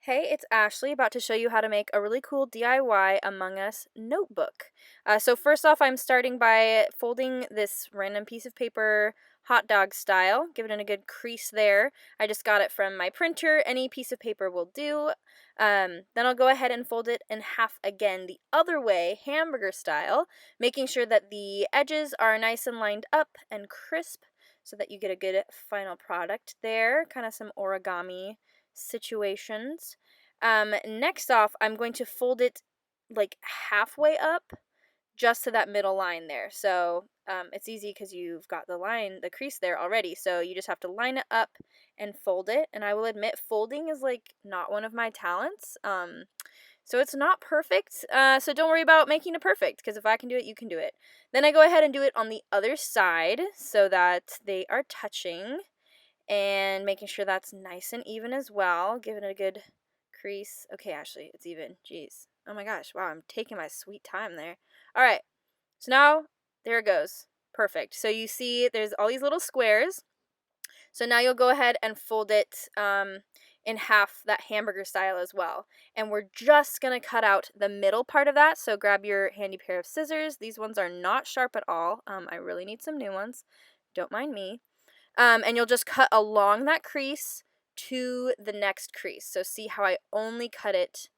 Hey, it's Ashley, about to show you how to make a really cool DIY Among Us notebook. So first off, I'm starting by folding this random piece of paper hot dog style, give it in a good crease there. I just got it from my printer. Any piece of paper will do. Then I'll go ahead and fold it in half again the other way, hamburger style, making sure that the edges are nice and lined up and crisp so that you get a good final product there, kind of some origami situations. Next off, I'm going to fold it like halfway up just to that middle line there. So it's easy because you've got the crease there already. So you just have to line it up and fold it. And I will admit, folding is like not one of my talents. So it's not perfect. So don't worry about making it perfect, because if I can do it, you can do it. Then I go ahead and do it on the other side so that they are touching, and making sure that's nice and even as well. Give it a good crease. Okay, Ashley, it's even. Jeez. Oh my gosh, wow, I'm taking my sweet time there. All right, so now, there it goes. Perfect. So you see there's all these little squares. So now you'll go ahead and fold it in half, that hamburger style as well. And we're just going to cut out the middle part of that. So grab your handy pair of scissors. These ones are not sharp at all. I really need some new ones. Don't mind me. And you'll just cut along that crease to the next crease. So see how I only cut it,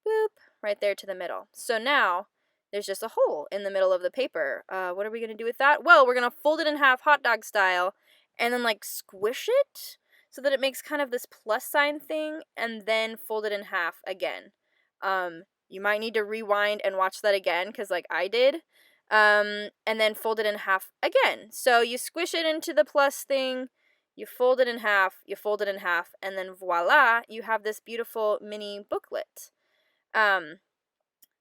boop, right there to the middle. So now there's just a hole in the middle of the paper. What are we going to do with that? Well, we're going to fold it in half hot dog style and then like squish it so that it makes kind of this plus sign thing, and then fold it in half again. You might need to rewind and watch that again, because like I did. And then fold it in half again. So you squish it into the plus thing, you fold it in half, you fold it in half, and then voila, you have this beautiful mini booklet.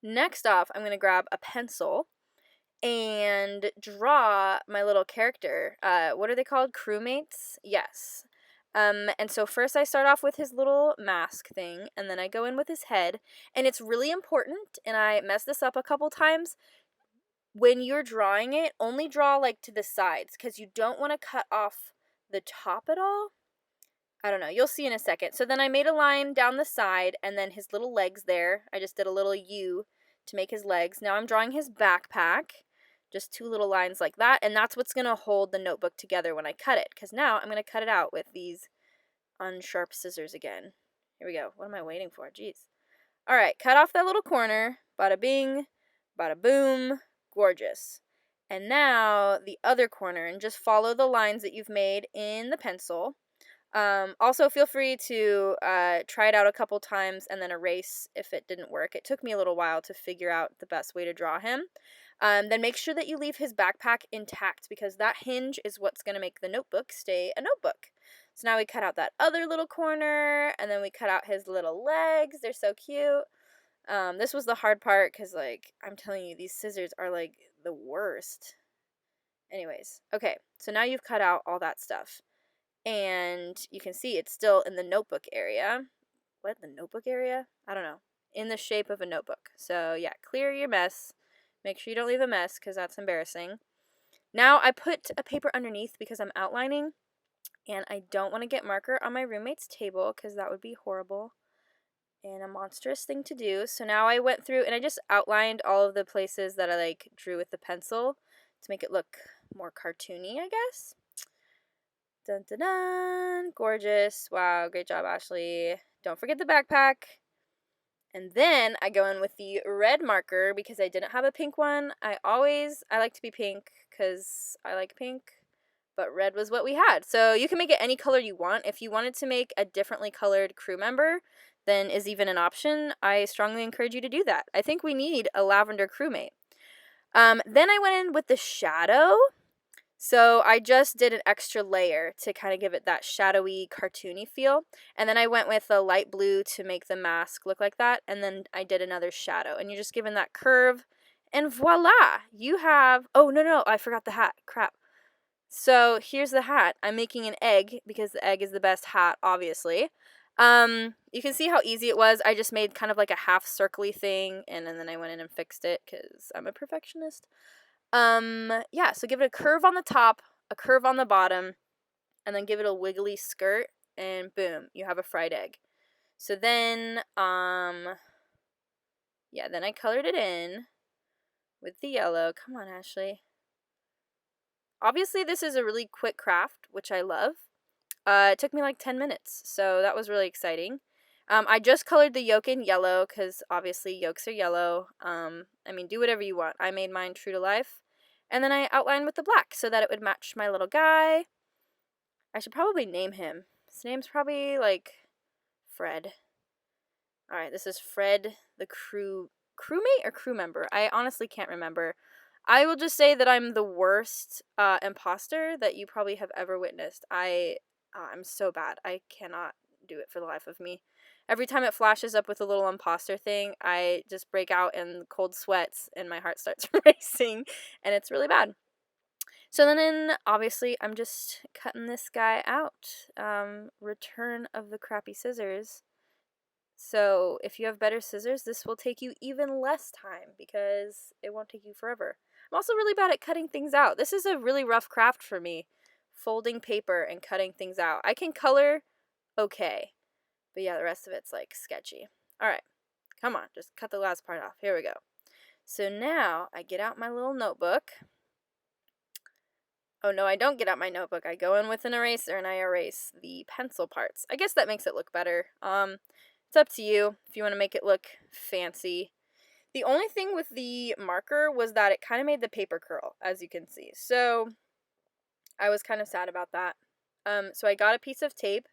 Next off, I'm going to grab a pencil and draw my little character. What are they called? Crewmates? Yes. And so first I start off with his little mask thing, and then I go in with his head. And it's really important, and I messed this up a couple times. When you're drawing it, only draw like to the sides, because you don't want to cut off the top at all. I don't know. You'll see in a second. So then I made a line down the side, and then his little legs there. I just did a little U to make his legs. Now I'm drawing his backpack. Just two little lines like that, and that's what's going to hold the notebook together when I cut it, because now I'm going to cut it out with these unsharp scissors again. Here we go. What am I waiting for? Jeez. All right, cut off that little corner. Bada bing, bada boom. Gorgeous. And now the other corner, and just follow the lines that you've made in the pencil. Also, feel free to try it out a couple times and then erase if it didn't work. It took me a little while to figure out the best way to draw him. Then make sure that you leave his backpack intact, because that hinge is what's going to make the notebook stay a notebook. So now we cut out that other little corner, and then we cut out his little legs. They're so cute. This was the hard part, because, like, I'm telling you, these scissors are, like, the worst. Anyways, okay, so now you've cut out all that stuff. And you can see it's still in the notebook area. What, the notebook area? I don't know. In the shape of a notebook. So, yeah, clear your mess. Make sure you don't leave a mess, because that's embarrassing. Now I put a paper underneath because I'm outlining, and I don't want to get marker on my roommate's table, because that would be horrible and a monstrous thing to do. So now I went through and I just outlined all of the places that I like drew with the pencil to make it look more cartoony, I guess. Dun dun dun! Gorgeous. Wow, great job, Ashley. Don't forget the backpack. And then I go in with the red marker because I didn't have a pink one. I like to be pink because I like pink, but red was what we had. So you can make it any color you want. If you wanted to make a differently colored crew member, then is even an option. I strongly encourage you to do that. I think we need a lavender crewmate. Then I went in with the shadow. So I just did an extra layer to kind of give it that shadowy, cartoony feel. And then I went with a light blue to make the mask look like that. And then I did another shadow. And you're just giving that curve. And voila! You have... Oh, no, I forgot the hat. Crap. So here's the hat. I'm making an egg because the egg is the best hat, obviously. You can see how easy it was. I just made kind of like a half circly thing, and then I went in and fixed it because I'm a perfectionist. Yeah, so give it a curve on the top, a curve on the bottom, and then give it a wiggly skirt, and boom, you have a fried egg. So then, yeah, then I colored it in with the yellow. Come on, Ashley. Obviously, this is a really quick craft, which I love. It took me like 10 minutes, so that was really exciting. I just colored the yolk in yellow because obviously yolks are yellow. I mean, do whatever you want. I made mine true to life. And then I outlined with the black so that it would match my little guy. I should probably name him. His name's probably like Fred. Alright, this is Fred, the crewmate or crew member? I honestly can't remember. I will just say that I'm the worst imposter that you probably have ever witnessed. I'm so bad. I cannot do it for the life of me. Every time it flashes up with a little imposter thing, I just break out in cold sweats and my heart starts racing, and it's really bad. So then, obviously, I'm just cutting this guy out. Return of the crappy scissors. So if you have better scissors, this will take you even less time because it won't take you forever. I'm also really bad at cutting things out. This is a really rough craft for me, folding paper and cutting things out. I can color okay, but yeah, the rest of it's like sketchy. All right, come on, just cut the last part off. Here we go. So now I get out my little notebook. Oh no, I don't get out my notebook. I go in with an eraser and I erase the pencil parts. I guess that makes it look better. It's up to you if you want to make it look fancy. The only thing with the marker was that it kind of made the paper curl, as you can see. So I was kind of sad about that. So I got a piece of tape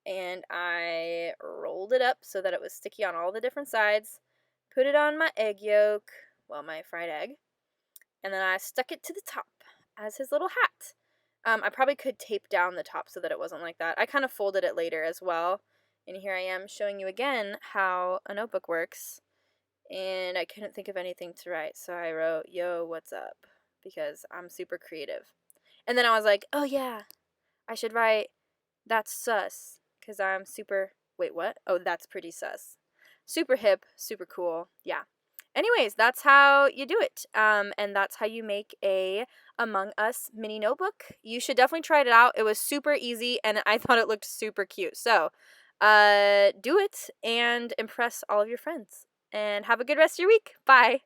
and I rolled it up so that it was sticky on all the different sides. Put it on my egg yolk, well, my fried egg, and then I stuck it to the top as his little hat. I probably could tape down the top so that it wasn't like that. I kind of folded it later as well. And here I am showing you again how a notebook works. And I couldn't think of anything to write, so I wrote, "Yo, what's up?" because I'm super creative. And then I was like, oh yeah, I should write, "That's sus," because I'm super, wait, what? Oh, that's pretty sus. Super hip, super cool, yeah. Anyways, that's how you do it, and that's how you make a Among Us mini notebook. You should definitely try it out. It was super easy, and I thought it looked super cute. So, do it and impress all of your friends. And have a good rest of your week. Bye.